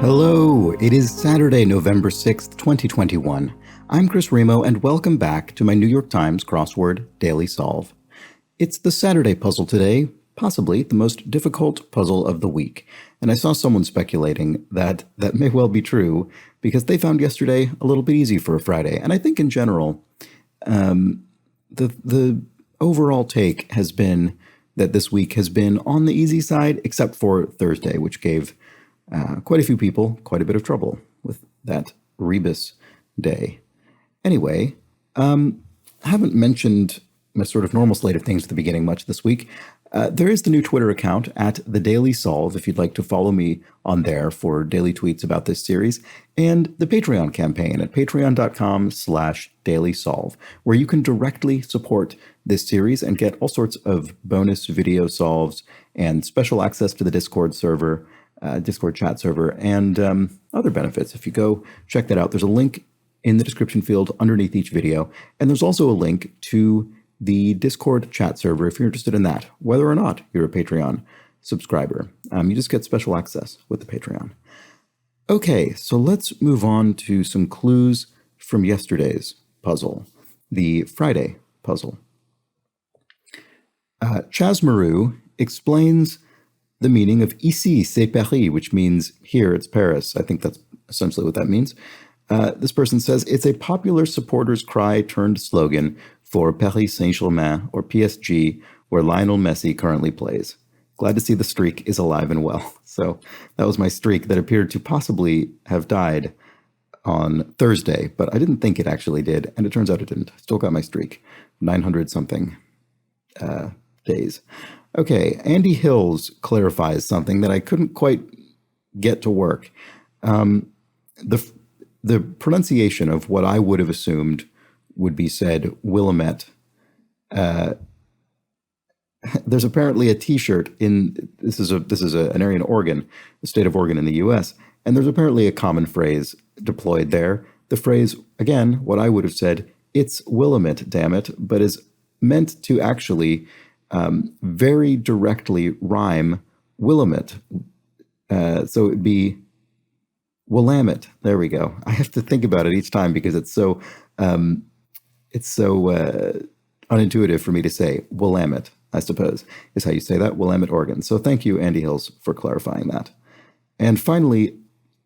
Hello, it is Saturday, November 6th, 2021. I'm Chris Remo, and welcome back to my New York Times Crossword Daily Solve. It's the Saturday puzzle today, possibly the most difficult puzzle of the week, and I saw someone speculating that that may well be true because they found yesterday a little bit easy for a Friday, and I think in general, the overall take has been that this week has been on the easy side, except for Thursday, which gave quite a few people quite a bit of trouble with that rebus day. Anyway, I haven't mentioned my sort of normal slate of things at the beginning much this week. There is the new Twitter account at The Daily Solve, if you'd like to follow me on there for daily tweets about this series, and the Patreon campaign at patreon.com/dailysolve, where you can directly support this series and get all sorts of bonus video solves and special access to the Discord server, Discord chat server, and other benefits. If you go check that out, there's a link in the description field underneath each video, and there's also a link to the Discord chat server if you're interested in that, whether or not you're a Patreon subscriber. You just get special access with the Patreon. Okay, so let's move on to some clues from yesterday's puzzle, the Friday puzzle. Chaz Maru explains the meaning of ici, c'est Paris, which means here, it's Paris. I think that's essentially what that means. This person says it's a popular supporters' cry turned slogan for Paris Saint-Germain, or PSG, where Lionel Messi currently plays. Glad to see the streak is alive and well. So that was my streak that appeared to possibly have died on Thursday, but I didn't think it actually did, and it turns out it didn't. Still got my streak, 900-something days. Okay, Andy Hills clarifies something that I couldn't quite get to work. The pronunciation of what I would have assumed would be said Willamette. There's apparently a T-shirt in this is an area in Oregon, the state of Oregon in the U.S., and there's apparently a common phrase deployed there. The phrase, again, what I would have said, it's Willamette, damn it, but is meant to actually very directly rhyme Willamette. So it'd be Willamette. There we go. I have to think about it each time because it's so unintuitive for me to say. Willamette, I suppose, is how you say that. Willamette, Oregon. So thank you, Andy Hills, for clarifying that. And finally,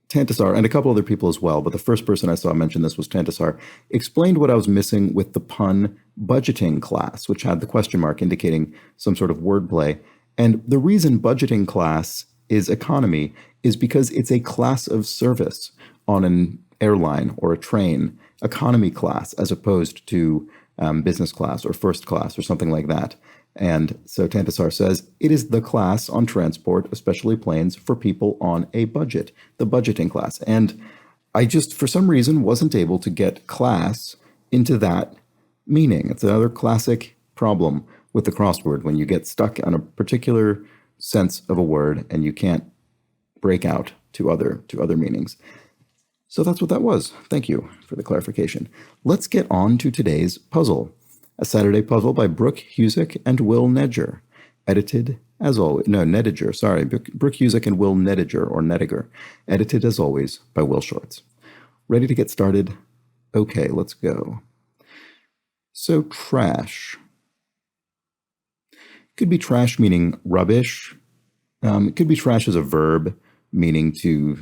Tantasar, and a couple other people as well, but the first person I saw mention this was Tantasar, explained what I was missing with the pun budgeting class, which had the question mark indicating some sort of wordplay. And the reason budgeting class is economy is because it's a class of service on an airline or a train, economy class, as opposed to business class or first class or something like that. And so Tantasar says, it is the class on transport, especially planes, for people on a budget, the budgeting class. And I just, for some reason, wasn't able to get class into that meaning. It's another classic problem with the crossword when you get stuck on a particular sense of a word and you can't break out to other meanings. So that's what that was. Thank you for the clarification. Let's get on to today's puzzle. A Saturday puzzle by Brooke Husick and Will Nedger. Edited as always. No, Nediger, sorry. Brooke Husick and Will Nediger, or Nediger. Edited as always by Will Shorts. Ready to get started? Okay, let's go. So, trash. Could be trash meaning rubbish. It could be trash as a verb, meaning to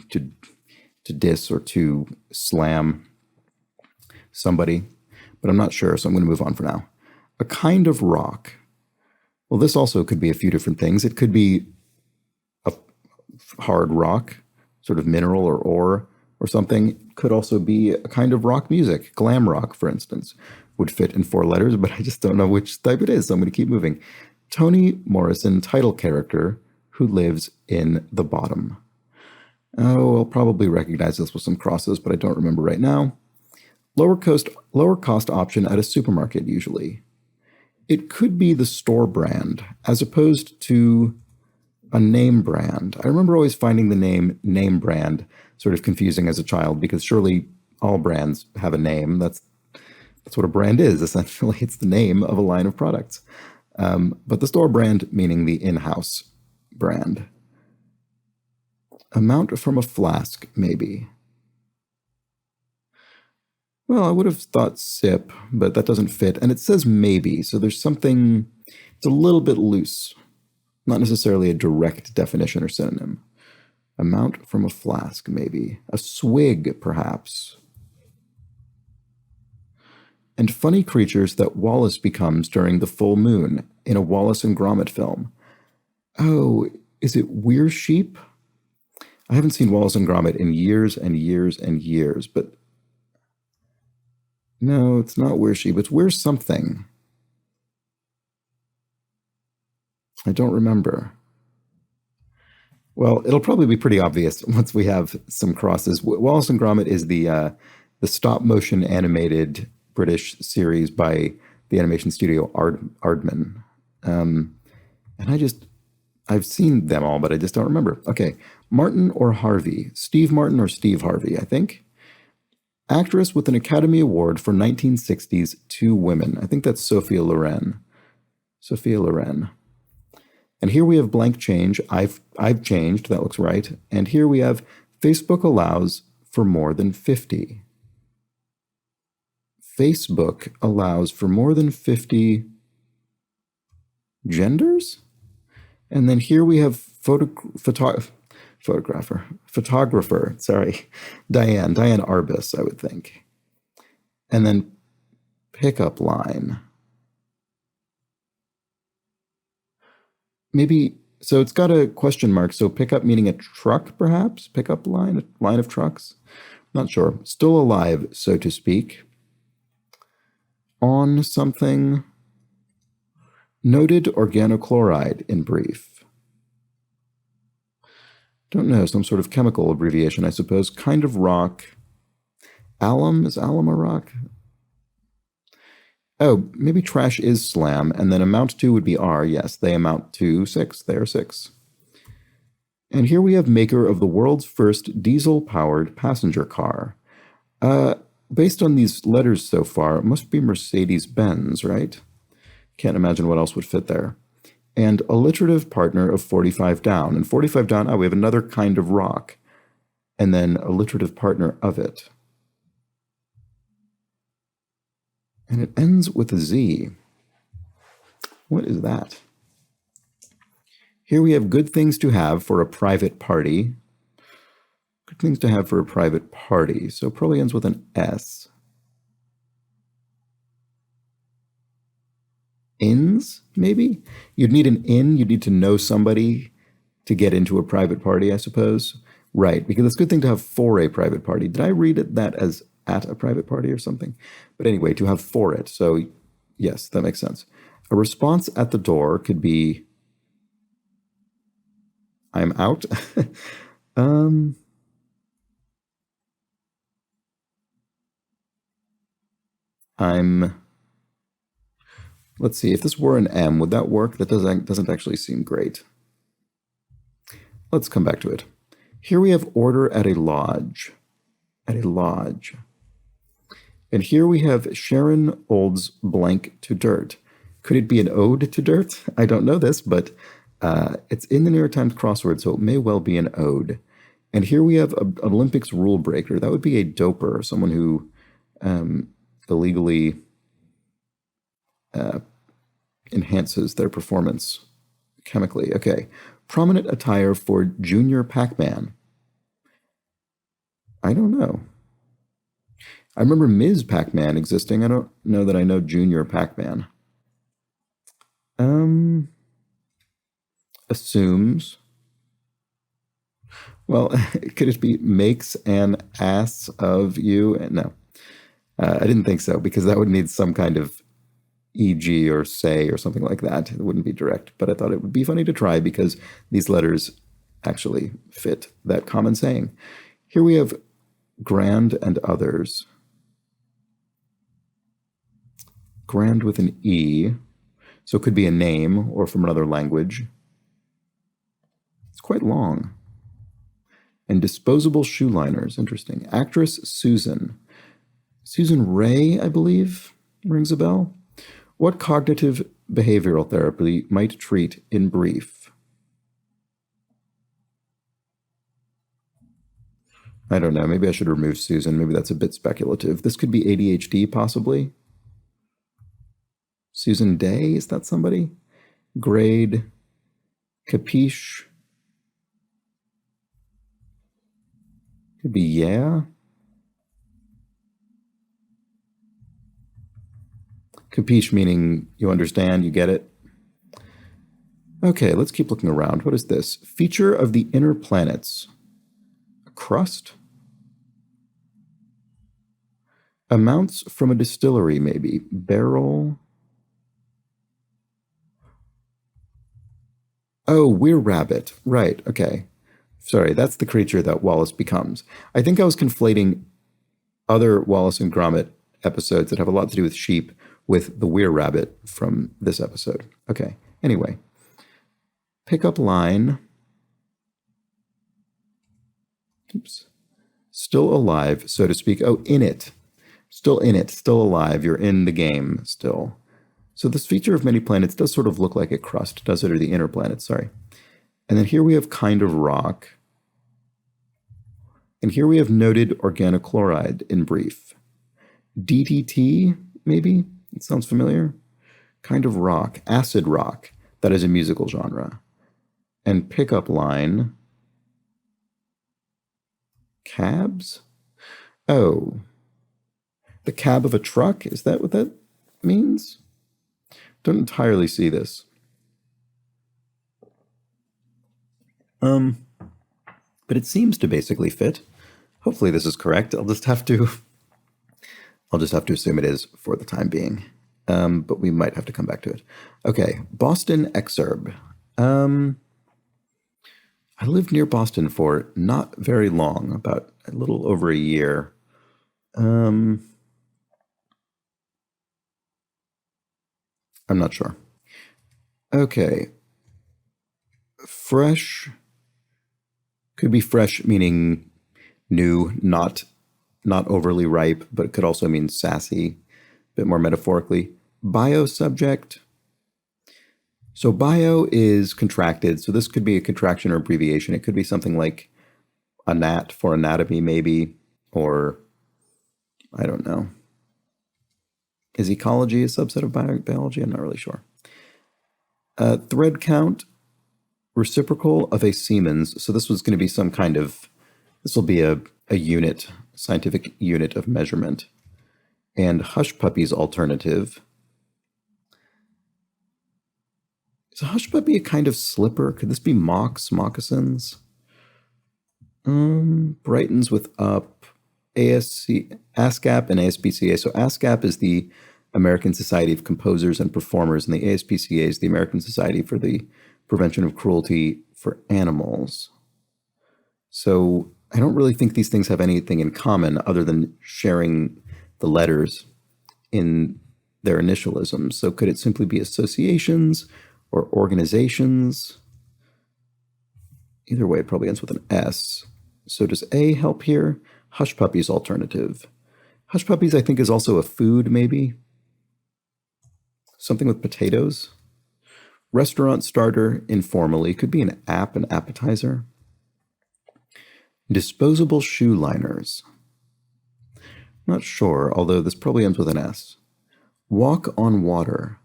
diss or to slam somebody, but I'm not sure, so I'm going to move on for now. A kind of rock. Well, this also could be a few different things. It could be a hard rock, sort of mineral or ore or something. It could also be a kind of rock music. Glam rock, for instance, would fit in 4 letters, but I just don't know which type it is, so I'm going to keep moving. Toni Morrison title character who lives in the bottom. Oh, I'll probably recognize this with some crosses, but I don't remember right now. Lower cost option at a supermarket, usually. It could be the store brand, as opposed to a name brand. I remember always finding the name brand sort of confusing as a child, because surely all brands have a name. That's what a brand is, essentially. It's the name of a line of products. But the store brand meaning the in-house brand. Amount from a flask, maybe. Well, I would have thought sip, but that doesn't fit. And it says maybe, so there's something, it's a little bit loose. Not necessarily a direct definition or synonym. Amount from a flask, maybe. A swig, perhaps. And funny creatures that Wallace becomes during the full moon in a Wallace and Gromit film. Oh, is it Weir Sheep? I haven't seen Wallace and Gromit in years and years and years, but no, it's not Weir Sheep. It's Weir something. I don't remember. Well, it'll probably be pretty obvious once we have some crosses. Wallace and Gromit is the stop-motion animated British series by the animation studio Aardman. And I've seen them all, but I just don't remember. Okay, Martin or Harvey? Steve Martin or Steve Harvey, I think. Actress with an Academy Award for 1960s Two Women. I think that's Sophia Loren. Sophia Loren. And here we have blank change. I've changed. That looks right. And here we have Facebook allows for more than 50. Facebook allows for more than 50 genders? And then here we have photographer, sorry, Diane Arbus, I would think. And then pickup line. Maybe, so it's got a question mark, so pickup meaning a truck, perhaps? Pickup line, a line of trucks? Not sure. Still alive, so to speak. On something. Noted organochloride, in brief. Don't know, some sort of chemical abbreviation, I suppose. Kind of rock. Alum? Is alum a rock? Oh, maybe trash is slam, and then amount to would be R. Yes, they amount to 6. They are 6. And here we have maker of the world's first diesel-powered passenger car. Based on these letters so far, it must be Mercedes-Benz, right? Can't imagine what else would fit there. And alliterative partner of 45 down. And 45 down, we have another kind of rock. And then alliterative partner of it. And it ends with a Z. What is that? Here we have good things to have for a private party. Good things to have for a private party. So it probably ends with an S. Ins, maybe? You'd need an in. You'd need to know somebody to get into a private party, I suppose. Right, because it's a good thing to have for a private party. Did I read that as at a private party or something? But anyway, to have for it. So yes, that makes sense. A response at the door could be, I'm out. Let's see, if this were an M, would that work? That doesn't actually seem great. Let's come back to it. Here we have order at a lodge. At a lodge. And here we have Sharon Olds blank to dirt. Could it be an ode to dirt? I don't know this, but it's in the New York Times crossword, so it may well be an ode. And here we have an Olympics rule breaker. That would be a doper, someone who illegally enhances their performance chemically. Okay. Prominent attire for Junior Pac-Man. I don't know. I remember Ms. Pac-Man existing. I don't know that I know Junior Pac-Man. Assumes. Well, could it be makes an ass of you? No. I didn't think so, because that would need some kind of e.g. or say or something like that. It wouldn't be direct, but I thought it would be funny to try because these letters actually fit that common saying. Here we have grand and others. Grand with an E, so it could be a name or from another language. It's quite long. And disposable shoe liners, interesting. Actress Susan. Susan Ray, I believe, rings a bell. What cognitive behavioral therapy might treat in brief? I don't know. Maybe I should remove Susan. Maybe that's a bit speculative. This could be ADHD, possibly. Susan Day, is that somebody? Grade. Capiche. Could be yeah. Capiche meaning you understand, you get it. Okay, let's keep looking around. What is this? Feature of the inner planets. A crust? Amounts from a distillery, maybe. Barrel. Oh, we're rabbit. Right, okay. Sorry, that's the creature that Wallace becomes. I think I was conflating other Wallace and Gromit episodes that have a lot to do with sheep with the we're rabbit from this episode. Okay, anyway. Pickup line. Oops. Still alive, so to speak. Oh, in it. Still in it, still alive. You're in the game still. So this feature of many planets does sort of look like a crust, does it? Or the inner planets, sorry. And then here we have kind of rock. And here we have noted organochloride in brief. DDT, maybe? It sounds familiar. Kind of rock, acid rock. That is a musical genre. And pickup line. Cabs? Oh. The cab of a truck? Is that what that means? Don't entirely see this. But it seems to basically fit. Hopefully this is correct. I'll just have to assume it is for the time being. But we might have to come back to it. Okay, Boston exurb. I lived near Boston for not very long, about a little over a year. I'm not sure. Okay. Fresh could be fresh, meaning new, not overly ripe, but it could also mean sassy, a bit more metaphorically. Bio subject. So bio is contracted, so this could be a contraction or abbreviation. It could be something like anat for anatomy, maybe, or I don't know. Is ecology a subset of biology? I'm not really sure. Thread count, reciprocal of a Siemens. So this was going to be some kind of, this will be a unit, scientific unit of measurement. And hush puppies alternative. Is a hush puppy a kind of slipper? Could this be moccasins? Brightens with up. ASCAP and ASPCA. So ASCAP is the American Society of Composers and Performers, and the ASPCA is the American Society for the Prevention of Cruelty for Animals. So I don't really think these things have anything in common other than sharing the letters in their initialisms. So could it simply be associations or organizations? Either way, it probably ends with an S. So does A help here? Hush puppies alternative. Hush puppies, I think, is also a food, maybe. Something with potatoes. Restaurant starter, informally. Could be an app, an appetizer. Disposable shoe liners. Not sure, although this probably ends with an S. Walk on water.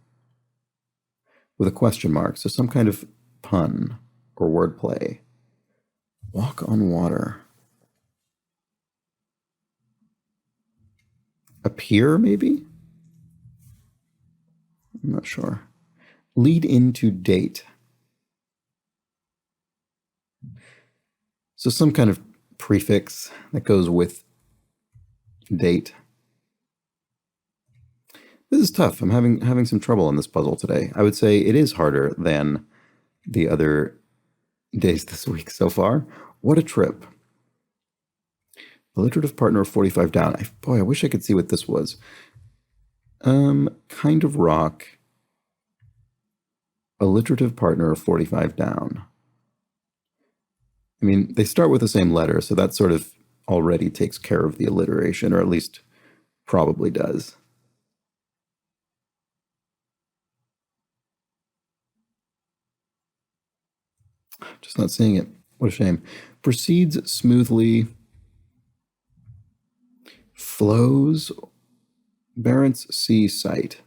With a question mark, so some kind of pun or wordplay. Walk on water. Appear, maybe? I'm not sure. Lead into date. So some kind of prefix that goes with date. This is tough. I'm having some trouble in this puzzle today. I would say it is harder than the other days this week so far. What a trip. Alliterative partner of 45 down. Boy, I wish I could see what this was. Kind of rock. Alliterative partner of 45 down. I mean, they start with the same letter, so that sort of already takes care of the alliteration, or at least probably does. Just not seeing it. What a shame. Proceeds smoothly. flows, Barents Sea site,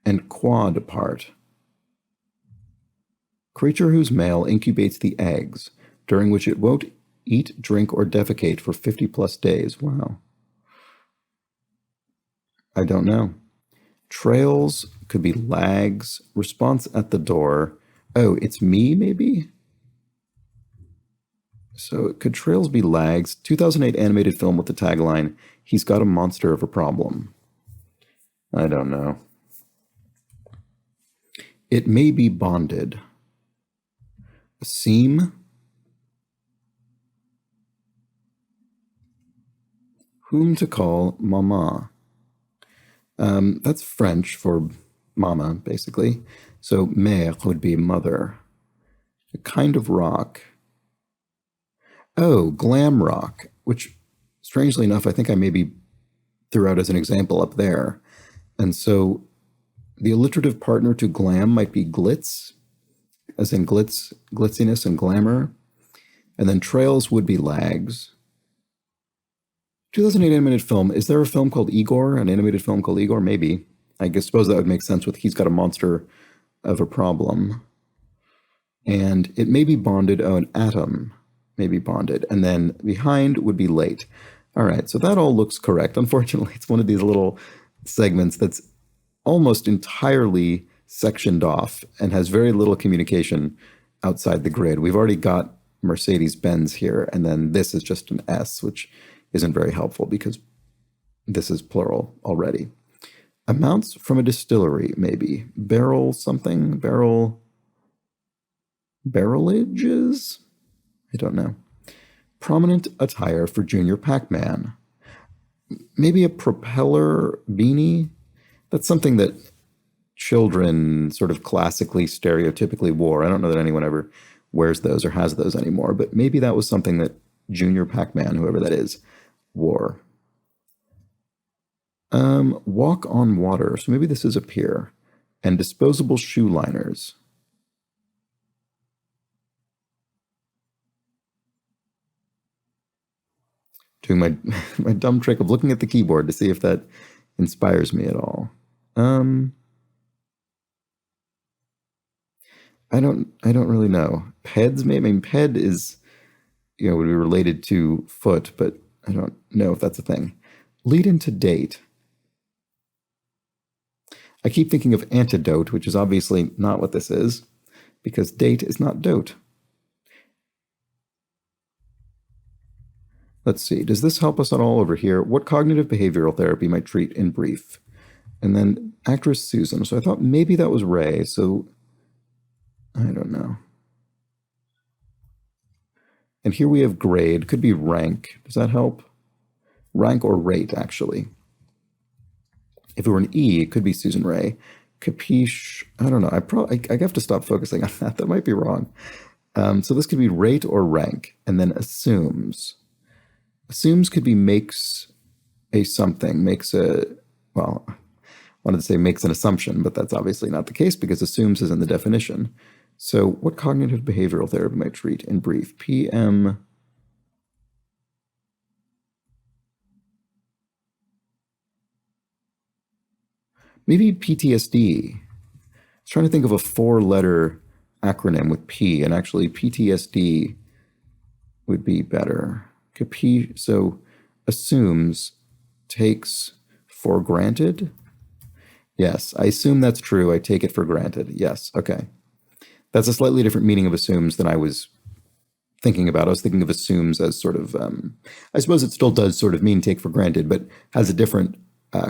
and quad part. Creature whose male incubates the eggs, during which it won't eat, drink, or defecate for 50 plus days. Wow. I don't know. Trails could be lags. Response at the door. Oh, it's me, maybe? So could trails be lags? 2008 animated film with the tagline, "He's got a monster of a problem." I don't know. It may be bonded. A seam. Whom to call mama. That's French for mama, basically. So mère would be mother. A kind of rock. Oh, glam rock, which, strangely enough, I think I maybe threw out as an example up there. And so the alliterative partner to glam might be glitz, as in glitz, glitziness and glamour. And then trails would be lags. 2008 animated film. Is there a film called Igor? An animated film called Igor? Maybe. I suppose that would make sense with "He's got a monster of a problem." And it may be bonded. Oh, an atom may be bonded. And then behind would be late. All right, so that all looks correct. Unfortunately, it's one of these little segments that's almost entirely sectioned off and has very little communication outside the grid. We've already got Mercedes-Benz here, and then this is just an S, which isn't very helpful because this is plural already. Amounts from a distillery, maybe. Barrel something? Barrelages? I don't know. Prominent attire for Junior Pac-Man. Maybe a propeller beanie? That's something that children sort of classically, stereotypically wore. I don't know that anyone ever wears those or has those anymore, but maybe that was something that Junior Pac-Man, whoever that is, wore. Walk on water. So maybe this is a pier. And disposable shoe liners. Doing my dumb trick of looking at the keyboard to see if that inspires me at all. I don't really know. Peds, maybe. I mean, ped is, would be related to foot, but I don't know if that's a thing. Lead into date. I keep thinking of antidote, which is obviously not what this is, because date is not dote. Let's see. Does this help us at all over here? What cognitive behavioral therapy might treat in brief? And then actress Susan. So I thought maybe that was Ray. So I don't know. And here we have grade. Could be rank. Does that help? Rank or rate, actually. If it were an E, it could be Susan Ray. Capiche. I don't know. I have to stop focusing on that. That might be wrong. So this could be rate or rank. And then assumes. Assumes could be makes a something. Well, I wanted to say makes an assumption, but that's obviously not the case because assumes is in the definition. So what cognitive behavioral therapy might treat in brief? PM. Maybe PTSD. I was trying to think of a 4-letter acronym with P, and actually PTSD would be better. So assumes, takes for granted. Yes, I assume that's true. I take it for granted. Yes, okay. That's a slightly different meaning of assumes than I was thinking about. I was thinking of assumes as sort of, I suppose it still does sort of mean take for granted, but has a different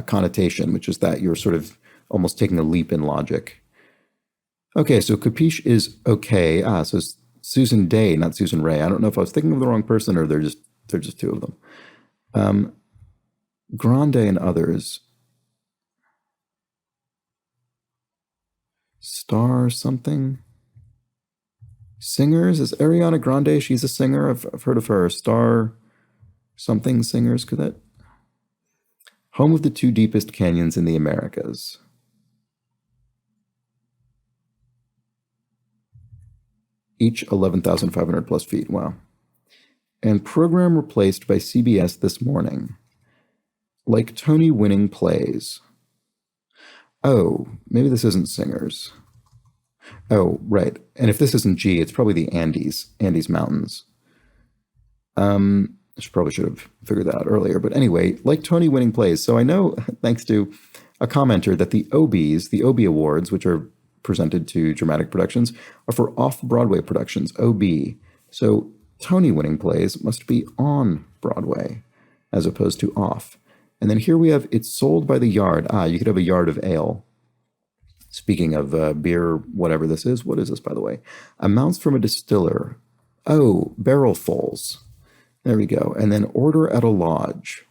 connotation, which is that you're sort of almost taking a leap in logic. Okay, so capiche is okay. So Susan Day, not Susan Ray. I don't know if I was thinking of the wrong person or they're just two of them. Grande and others. Star something. Singers, is Ariana Grande? She's a singer. I've heard of her. Star something singers. Could that? Home of the 2 deepest canyons in the Americas. Each 11,500 plus feet. Wow. And program replaced by CBS This Morning. Like Tony winning plays. Oh, maybe this isn't singers. Oh, right. And if this isn't G, it's probably the Andes Mountains. Probably should have figured that out earlier. But anyway, like Tony winning plays. So I know, thanks to a commenter, that the OBs, the OB Awards, which are presented to dramatic productions, are for off-Broadway productions, OB. So Tony winning plays must be on Broadway as opposed to off. And then here we have It's Sold by the Yard. You could have a yard of ale. Speaking of beer, whatever this is. What is this, by the way? Amounts from a distiller. Oh, barrelfuls. There we go. And then Order at a Lodge.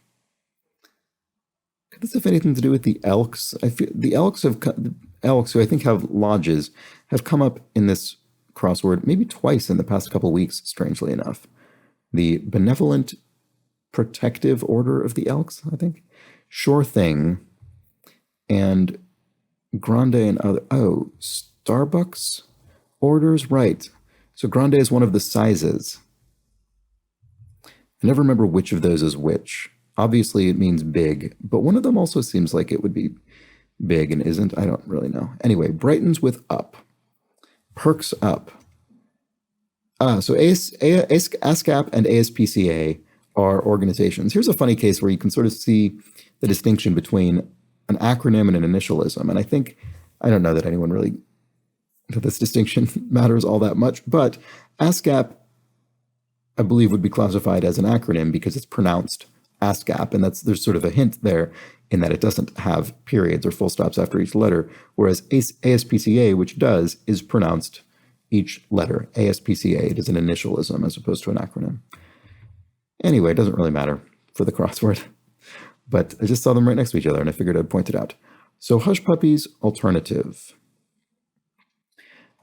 Could this have anything to do with the Elks? I feel the Elks, who I think have lodges, have come up in this crossword maybe twice in the past couple weeks, strangely enough. The Benevolent Protective Order of the Elks, I think. Sure Thing. And Grande and other. Oh, Starbucks orders? Right. So Grande is one of the sizes. I never remember which of those is which. Obviously, it means big, but one of them also seems like it would be big and isn't. I don't really know. Anyway, brightens with up. Perks up. So ASCAP and ASPCA are organizations. Here's a funny case where you can sort of see the distinction between an acronym and an initialism. And I don't know that anyone really, that this distinction matters all that much, but ASCAP, I believe, would be classified as an acronym because it's pronounced ASCAP, and there's sort of a hint there in that it doesn't have periods or full stops after each letter, whereas ASPCA, which does, is pronounced each letter. ASPCA, it is an initialism as opposed to an acronym. Anyway, it doesn't really matter for the crossword, but I just saw them right next to each other, and I figured I'd point it out. So Hush Puppies, alternative.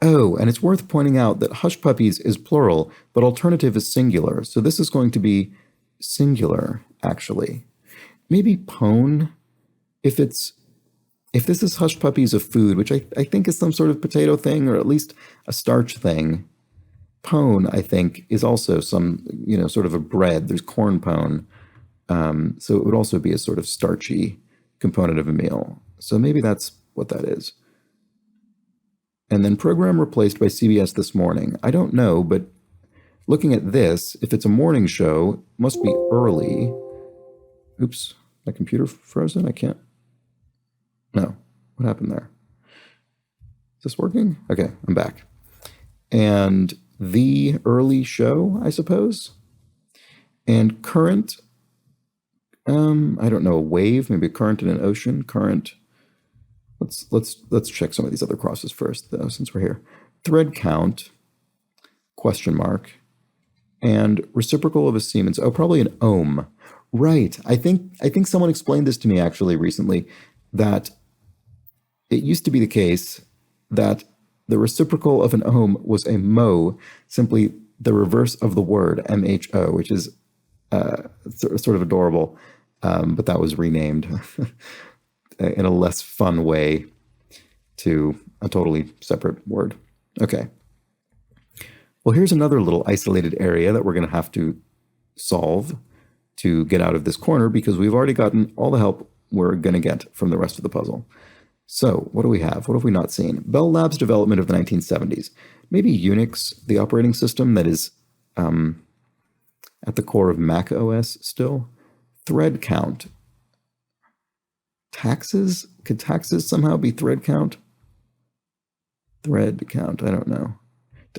Oh, and it's worth pointing out that Hush Puppies is plural, but alternative is singular. So this is going to be singular, actually. Maybe pone, if this is Hush Puppies of food, which I think is some sort of potato thing, or at least a starch thing. Pone, I think, is also some, sort of a bread. There's corn pone. So it would also be a sort of starchy component of a meal. So maybe that's what that is. And then program replaced by CBS This Morning. I don't know, but looking at this, if it's a morning show, it must be early. Oops, my computer frozen? I can't. No, what happened there? Is this working? Okay, I'm back. And the early show, I suppose. And current, I don't know, a wave, maybe a current in an ocean, current. Let's check some of these other crosses first, though, since we're here. Thread count, question mark, and reciprocal of a Siemens. Oh, probably an ohm. Right. I think someone explained this to me actually recently, that it used to be the case that the reciprocal of an ohm was a mho, simply the reverse of the word, MHO, which is sort of adorable, but that was renamed in a less fun way to a totally separate word. Okay. Well, here's another little isolated area that we're going to have to solve to get out of this corner, because we've already gotten all the help we're going to get from the rest of the puzzle. So what do we have? What have we not seen? Bell Labs development of the 1970s. Maybe Unix, the operating system that is at the core of Mac OS still. Thread count. Taxes? Could taxes somehow be thread count? Thread count, I don't know.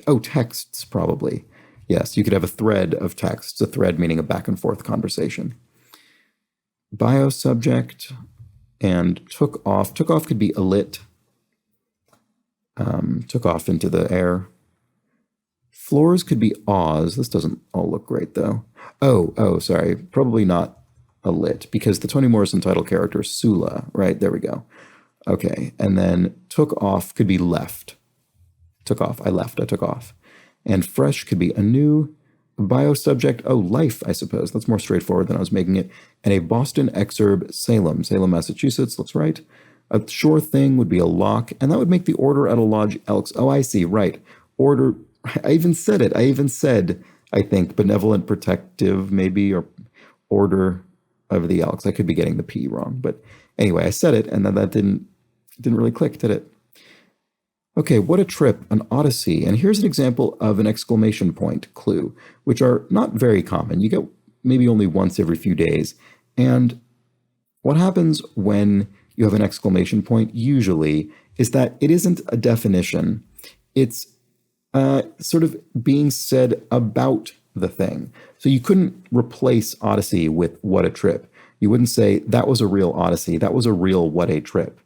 Oh, texts, probably. Yes, you could have a thread of texts, a thread meaning a back and forth conversation. Bio subject and took off. Took off could be alit. Took off into the air. Floors could be Oz. This doesn't all look great, though. Oh, sorry. Probably not alit, because the Toni Morrison title character is Sula, right? There we go. Okay, and then took off could be left. Took off, I left, I took off. And fresh could be anew. Bio subject, life, I suppose. That's more straightforward than I was making it. And a Boston exurb, Salem, Massachusetts, looks right. A sure thing would be a lock, and that would make the order at a lodge Elks. Oh, I see, right. Order, I even said it. I think, benevolent protective, maybe, or order. of the L, because I could be getting the P wrong. But anyway, I said it, and then that didn't really click, did it? Okay, what a trip, an odyssey. And here's an example of an exclamation point clue, which are not very common. You get maybe only once every few days. And what happens when you have an exclamation point usually is that it isn't a definition. It's sort of being said about the thing. So you couldn't replace odyssey with what a trip. You wouldn't say that was a real odyssey, that was a real what a trip.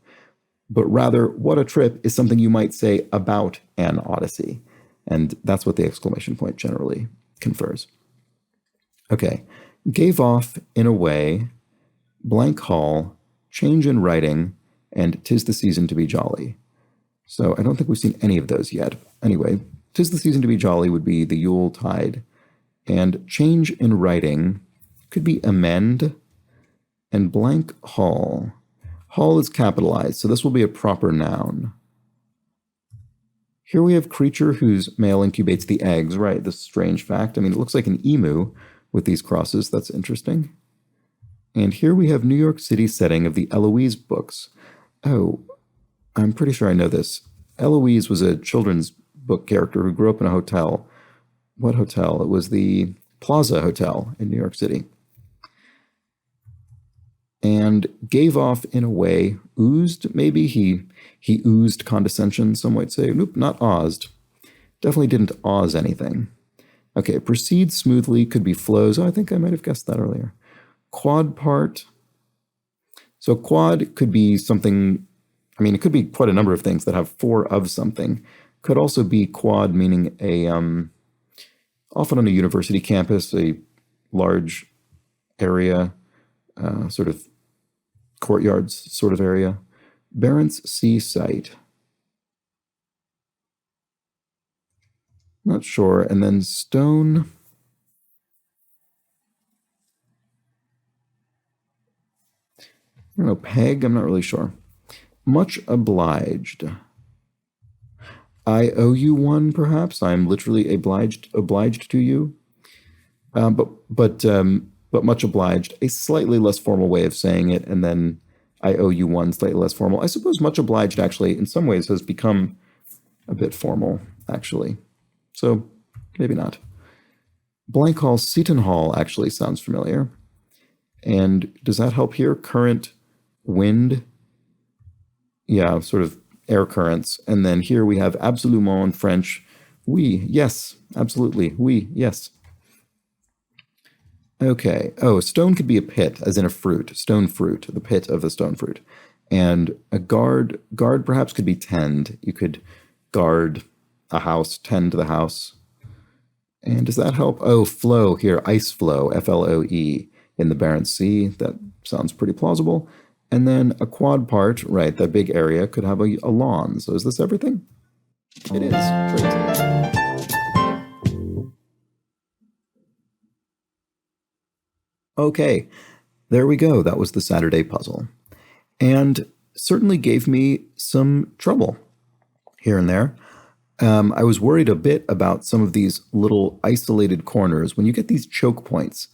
But rather, what a trip is something you might say about an odyssey. And that's what the exclamation point generally confers. Okay, gave off in a way, blank hall, change in writing, and 'tis the season to be jolly. So I don't think we've seen any of those yet. Anyway, 'tis the season to be jolly would be the Yule tide. And change in writing could be amend, and blank hall. Hall is capitalized, so this will be a proper noun. Here we have creature whose male incubates the eggs, right? This strange fact. I mean, it looks like an emu with these crosses. That's interesting. And here we have New York City setting of the Eloise books. Oh, I'm pretty sure I know this. Eloise was a children's book character who grew up in a hotel. What hotel? It was the Plaza Hotel in New York City. And gave off in a way, oozed, maybe he oozed condescension, some might say. Nope, not awed. Definitely didn't awes anything. Okay, proceed smoothly could be flows. Oh, I think I might have guessed that earlier. Quad part. So quad could be something, I mean, it could be quite a number of things that have four of something. Could also be quad meaning a, often on a university campus, a large area, sort of courtyards sort of area. Barents Sea site. Not sure. And then stone. I don't know, peg, I'm not really sure. Much obliged. I owe you one, perhaps. I'm literally obliged to you. But much obliged, a slightly less formal way of saying it, and then I owe you one, slightly less formal. I suppose much obliged actually, in some ways, has become a bit formal, actually. So maybe not. Blank hall, Seton Hall actually sounds familiar. And does that help here? Current, wind, yeah, sort of air currents. And then here we have absolument in French, oui, yes, absolutely, oui, yes. Okay. Oh, stone could be a pit, as in a fruit. Stone fruit, the pit of the stone fruit. And a guard perhaps could be tend. You could guard a house, tend to the house. And does that help? Oh, flow here, ice flow, Floe, in the Barents Sea. That sounds pretty plausible. And then a quad part, right, that big area could have a lawn. So is this everything? It is. Great. Okay, there we go. That was the Saturday puzzle. And certainly gave me some trouble here and there. I was worried a bit about some of these little isolated corners. When you get these choke points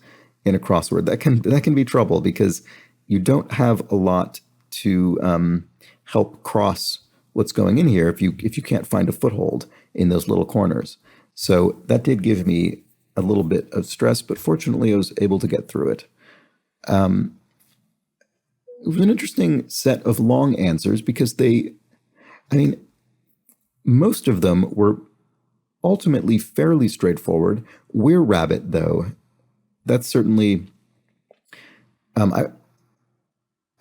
in a crossword, that can be trouble because you don't have a lot to help cross what's going in here if you can't find a foothold in those little corners. So that did give me a little bit of stress, but fortunately I was able to get through it. It was an interesting set of long answers because most of them were ultimately fairly straightforward. We're rabbit, though. That's certainly, I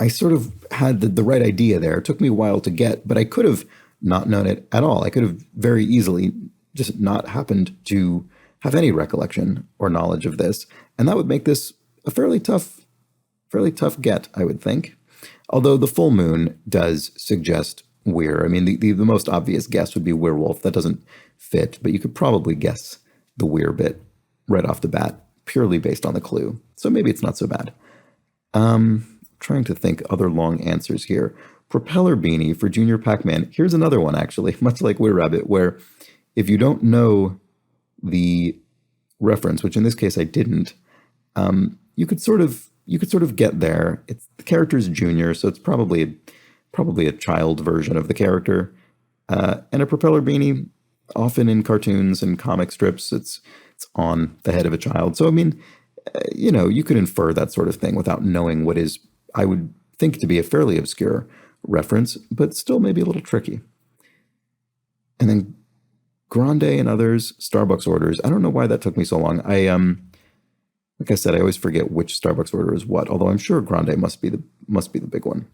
sort of had the right idea there. It took me a while to get, but I could have not known it at all. I could have very easily just not happened to have any recollection or knowledge of this. And that would make this a fairly tough get, I would think. Although the full moon does suggest weir. I mean, the most obvious guess would be werewolf. That doesn't fit, but you could probably guess the weir bit right off the bat, purely based on the clue. So maybe it's not so bad. Trying to think other long answers here. Propeller beanie for Junior Pac-Man. Here's another one, actually, much like Weir Rabbit, where if you don't know the reference, which in this case I didn't, you could sort of you could sort of get there. It's the character's junior, so it's probably a child version of the character. And a propeller beanie, often in cartoons and comic strips, it's on the head of a child. So I mean, you could infer that sort of thing without knowing what is, I would think, to be a fairly obscure reference, but still maybe a little tricky. And then Grande and others, Starbucks orders. I don't know why that took me so long. Like I said, I always forget which Starbucks order is what, although I'm sure Grande must be the big one.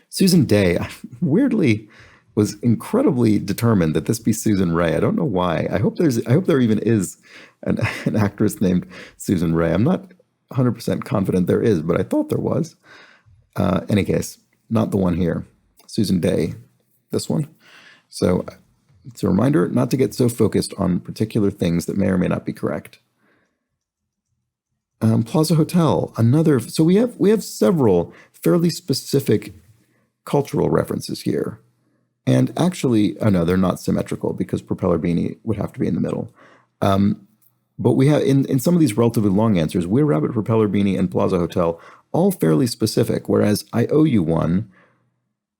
Susan Day, weirdly, was incredibly determined that this be Susan Ray. I don't know why. I hope there even is an actress named Susan Ray. I'm not 100% confident there is, but I thought there was. Any case, not the one here. Susan Day, this one. So it's a reminder not to get so focused on particular things that may or may not be correct. Plaza Hotel, another. So we have several fairly specific cultural references here. And actually, no, they're not symmetrical because Propeller Beanie would have to be in the middle. But we have, in some of these relatively long answers, We're Rabbit, Propeller Beanie, and Plaza Hotel, all fairly specific, whereas I Owe You One,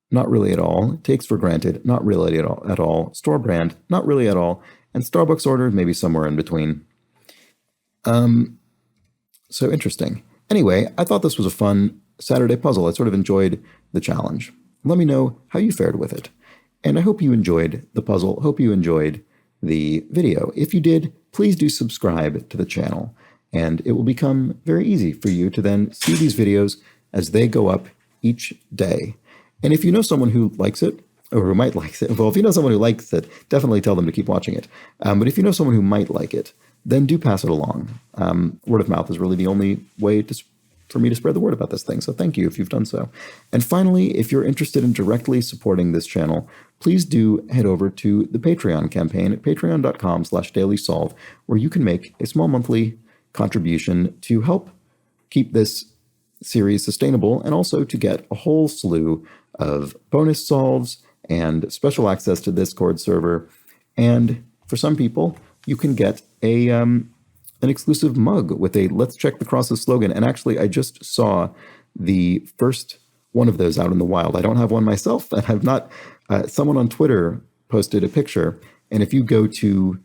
not really at all, Takes for Granted, not really at all, Store Brand, not really at all, and Starbucks Order, maybe somewhere in between. So interesting. Anyway, I thought this was a fun Saturday puzzle. I sort of enjoyed the challenge. Let me know how you fared with it. And I hope you enjoyed the puzzle. Hope you enjoyed the video. If you did, please do subscribe to the channel. And it will become very easy for you to then see these videos as they go up each day. And if you know someone who likes it, or who might like it, well, if you know someone who likes it, definitely tell them to keep watching it. But if you know someone who might like it, then do pass it along. Word of mouth is really the only way for me to spread the word about this thing. So thank you if you've done so. And finally, if you're interested in directly supporting this channel, please do head over to the Patreon campaign at patreon.com/dailysolve, where you can make a small monthly contribution to help keep this series sustainable and also to get a whole slew of bonus solves and special access to the Discord server. And for some people, you can get an exclusive mug with a Let's Check the Crosses slogan. And actually, I just saw the first one of those out in the wild. I don't have one myself, and I've not. Someone on Twitter posted a picture. And if you go to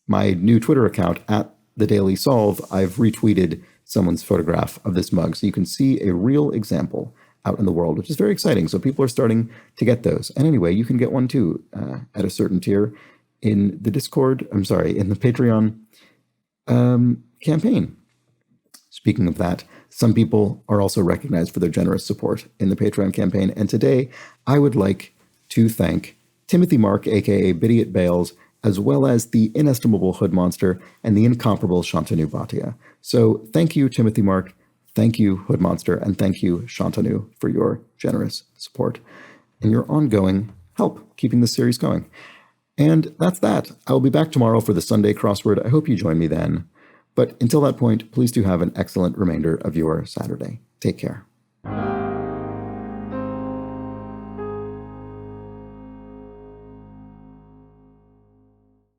my new Twitter account at The Daily Solve, I've retweeted someone's photograph of this mug. So you can see a real example out in the world, which is very exciting. So people are starting to get those. And anyway, you can get one too at a certain tier in the Discord. I'm sorry, in the Patreon campaign. Speaking of that, some people are also recognized for their generous support in the Patreon campaign. And today, I would like to thank Timothy Mark, aka Bidiot Bales, as well as the inestimable Hood Monster and the incomparable Shantanu Bhatia. So thank you, Timothy Mark. Thank you, Hood Monster, and thank you, Shantanu, for your generous support and your ongoing help keeping this series going. And that's that. I will be back tomorrow for the Sunday crossword. I hope you join me then. But until that point, please do have an excellent remainder of your Saturday. Take care.